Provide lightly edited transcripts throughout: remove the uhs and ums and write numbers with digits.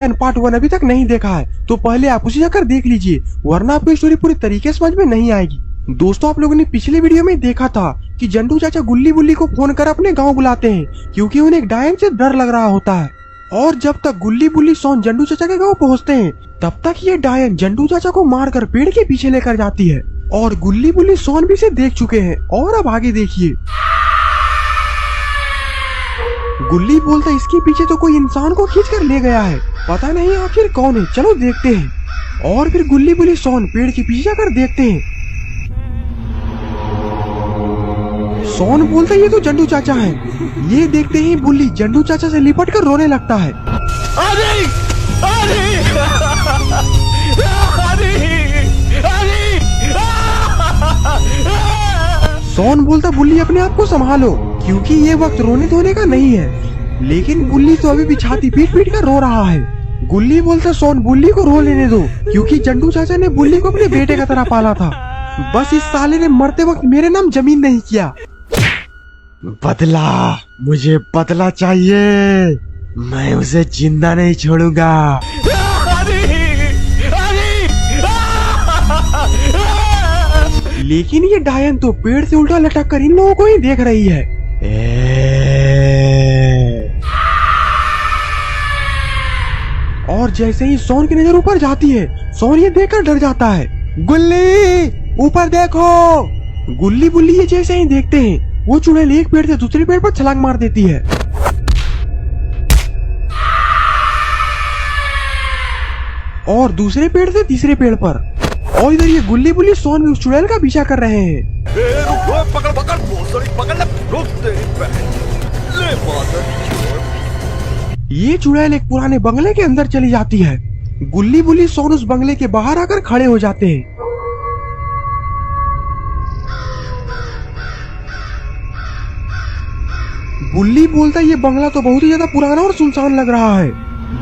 Part 1 अभी तक नहीं देखा है तो पहले आप उसे जाकर देख लीजिए, वरना आपको स्टोरी पूरी तरीके से समझ में नहीं आएगी। दोस्तों, आप लोगों ने पिछले वीडियो में देखा था कि जंडू चाचा गुल्ली बुल्ली को फोन कर अपने गांव बुलाते हैं क्योंकि उन्हें एक डायन से डर लग रहा होता है। और जब तक गुल्ली बुल्ली सोन जंडू चाचा के गांव पहुंचते हैं तब तक ये डायन जंडू चाचा को मारकर पेड़ के पीछे लेकर जाती है। और गुल्ली बुल्ली सोन भी इसे देख चुके हैं। और अब आगे देखिए, गुल्ली बोलता इसके पीछे तो कोई इंसान को खींच कर ले गया है, पता नहीं आखिर कौन है, चलो देखते हैं। और फिर गुल्ली बुल्ली सोन पेड़ के पीछे जाकर देखते हैं। सोन बोलता ये तो जंडू चाचा हैं। ये देखते ही बुल्ली जंडू चाचा से लिपट कर रोने लगता है। अरे! अरे! अरे! सोन बोलता बुल्ली अपने आप को संभालो क्योंकि ये वक्त रोने धोने का नहीं है। लेकिन बुल्ली तो अभी भी छाती पीट पीट कर रो रहा है। गुल्ली बोलता सोन बुल्ली को रो लेने दो क्योंकि जंडू चाचा ने बुल्ली को अपने बेटे का तरह पाला था। बस इस साले ने मरते वक्त मेरे नाम जमीन नहीं किया। बदला, मुझे बदला चाहिए, मैं उसे जिंदा नहीं छोड़ूंगा। लेकिन ये डायन तो पेड़ से उल्टा लटक कर इन लोगों को ही देख रही है। और जैसे ही सोन की नजर ऊपर जाती है, सोन ये देखकर डर जाता है। गुल्ली ऊपर देखो। गुल्ली बुल्ली ये जैसे ही देखते हैं वो चुड़ैल एक पेड़ से दूसरे पेड़ पर छलांग मार देती है। और दूसरे पेड़ से तीसरे पेड़ पर। और इधर ये गुल्ली बुल्ली सोन भी उस चुड़ैल का पीछा कर रहे हैं। पकड़ पकड़ पकड़ ले, रुक तेरी बहन। ले मादर। ये चुड़ैल एक पुराने बंगले के अंदर चली जाती है। गुल्ली बुल्ली सोन उस बंगले के बाहर आकर खड़े हो जाते हैं। गुल्ली बोलता ये बंगला तो बहुत ही ज्यादा पुराना और सुनसान लग रहा है,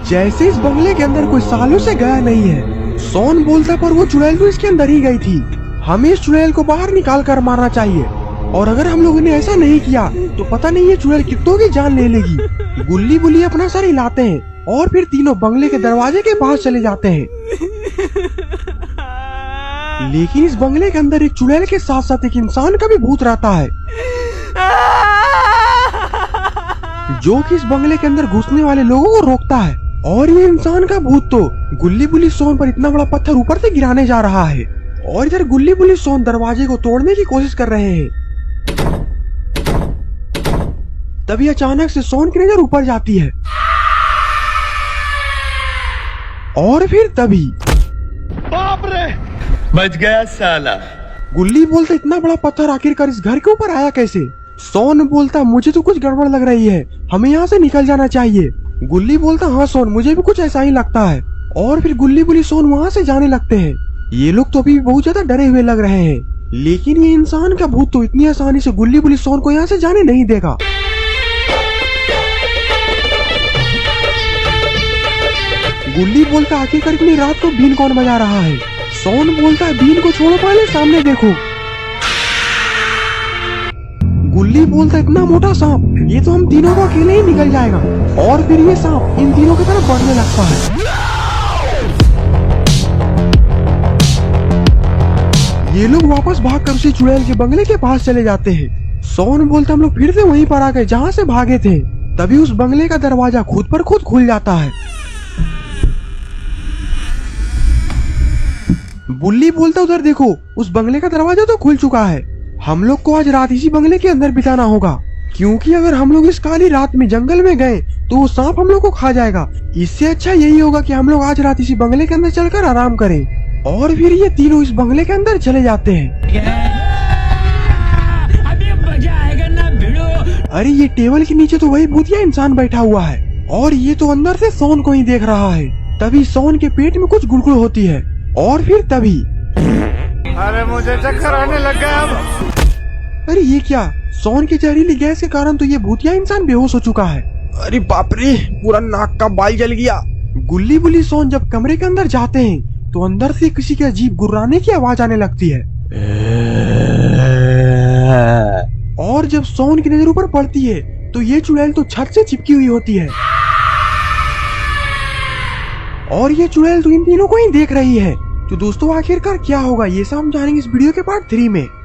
जैसे इस बंगले के अंदर कोई सालों से गया नहीं है। सोन बोलता पर वो चुड़ैल तो इसके अंदर ही गई थी, हमें इस चुड़ैल को बाहर निकाल कर मारना चाहिए। और अगर हम लोगों ने ऐसा नहीं किया तो पता नहीं ये चुड़ैल कितनों की जान ले लेगी। गुल्ली बुल्ली अपना सर हिलाते हैं और फिर तीनों बंगले के दरवाजे के पास चले जाते हैं। लेकिन इस बंगले के अंदर एक चुड़ैल के साथ साथ एक इंसान का भी भूत रहता है, जो कि इस बंगले के अंदर घुसने वाले लोगों को रोकता है। और ये इंसान का भूत तो गुल्ली बुल्ली सोन पर इतना बड़ा पत्थर ऊपर से गिराने जा रहा है। और इधर गुल्ली बुल्ली सोन दरवाजे को तोड़ने की कोशिश कर रहे हैं। तभी अचानक से सोन की नजर ऊपर जाती है। और फिर तभी बाप रे, बच गया साला। गुल्ली बोलता इतना बड़ा पत्थर आखिरकार इस घर के ऊपर आया कैसे। सोन बोलता मुझे तो कुछ गड़बड़ लग रही है, हमें यहाँ से निकल जाना चाहिए। गुल्ली बोलता हाँ सोन, मुझे भी कुछ ऐसा ही लगता है। और फिर गुल्ली बुल्ली सोन वहाँ से जाने लगते हैं। ये लोग तो अभी भी बहुत ज्यादा डरे हुए लग रहे हैं, लेकिन ये इंसान का भूत तो इतनी आसानी से गुल्ली बुल्ली सोन को यहाँ से जाने नहीं देगा। गुल्ली बोलता आखिरकार इतनी रात को बीन कौन बजा रहा है। सोन बोलता बीन को छोड़ो, पहले सामने देखो। गुल्ली बोलता इतना मोटा सांप, ये तो हम तीनों को अकेले ही निकल जाएगा। और फिर ये सांप इन तीनों की तरफ बढ़ने लगता है। ये लोग वापस भागकर उसी चुड़ैल के बंगले के पास चले जाते हैं। सोन बोलता हम लोग फिर से वहीं पर आ गए जहाँ से भागे थे। तभी उस बंगले का दरवाजा खुद पर खुद खुल जाता है। बुल्ली बोलता उधर देखो, उस बंगले का दरवाजा तो खुल चुका है। हम लोग को आज रात इसी बंगले के अंदर बिताना होगा, क्योंकि अगर हम लोग इस काली रात में जंगल में गए तो वो सांप हम लोग को खा जाएगा। इससे अच्छा यही होगा कि हम लोग आज रात इसी बंगले के अंदर चलकर आराम करें। और फिर ये तीनों इस बंगले के अंदर चले जाते हैं। अभी मजा आएगा ना भिड़ो। अरे ये टेबल के नीचे तो वही भूतिया इंसान बैठा हुआ है और ये तो अंदर से सोन को ही देख रहा है। तभी सोन के पेट में कुछ गुड़गुड़ होती है। और फिर तभी अरे मुझे चक्कर आने लग गया अब। अरे ये क्या, सोन की जहरीली गैस के कारण तो ये भूतिया इंसान बेहोश हो चुका है। अरे बाप रे, पूरा नाक का बाल जल गया। गुल्ली बुल्ली सोन जब कमरे के अंदर जाते हैं तो अंदर से किसी के अजीब गुर्राने की आवाज आने लगती है। और जब सोन की नजर ऊपर पड़ती है, है। ये चुड़ैल तो छत से चिपकी हुई होती है। और ये चुड़ैल तो इन तीनों को ही देख रही है। तो दोस्तों आखिरकार क्या होगा ये सब हम जानेंगे इस वीडियो के पार्ट 3 में।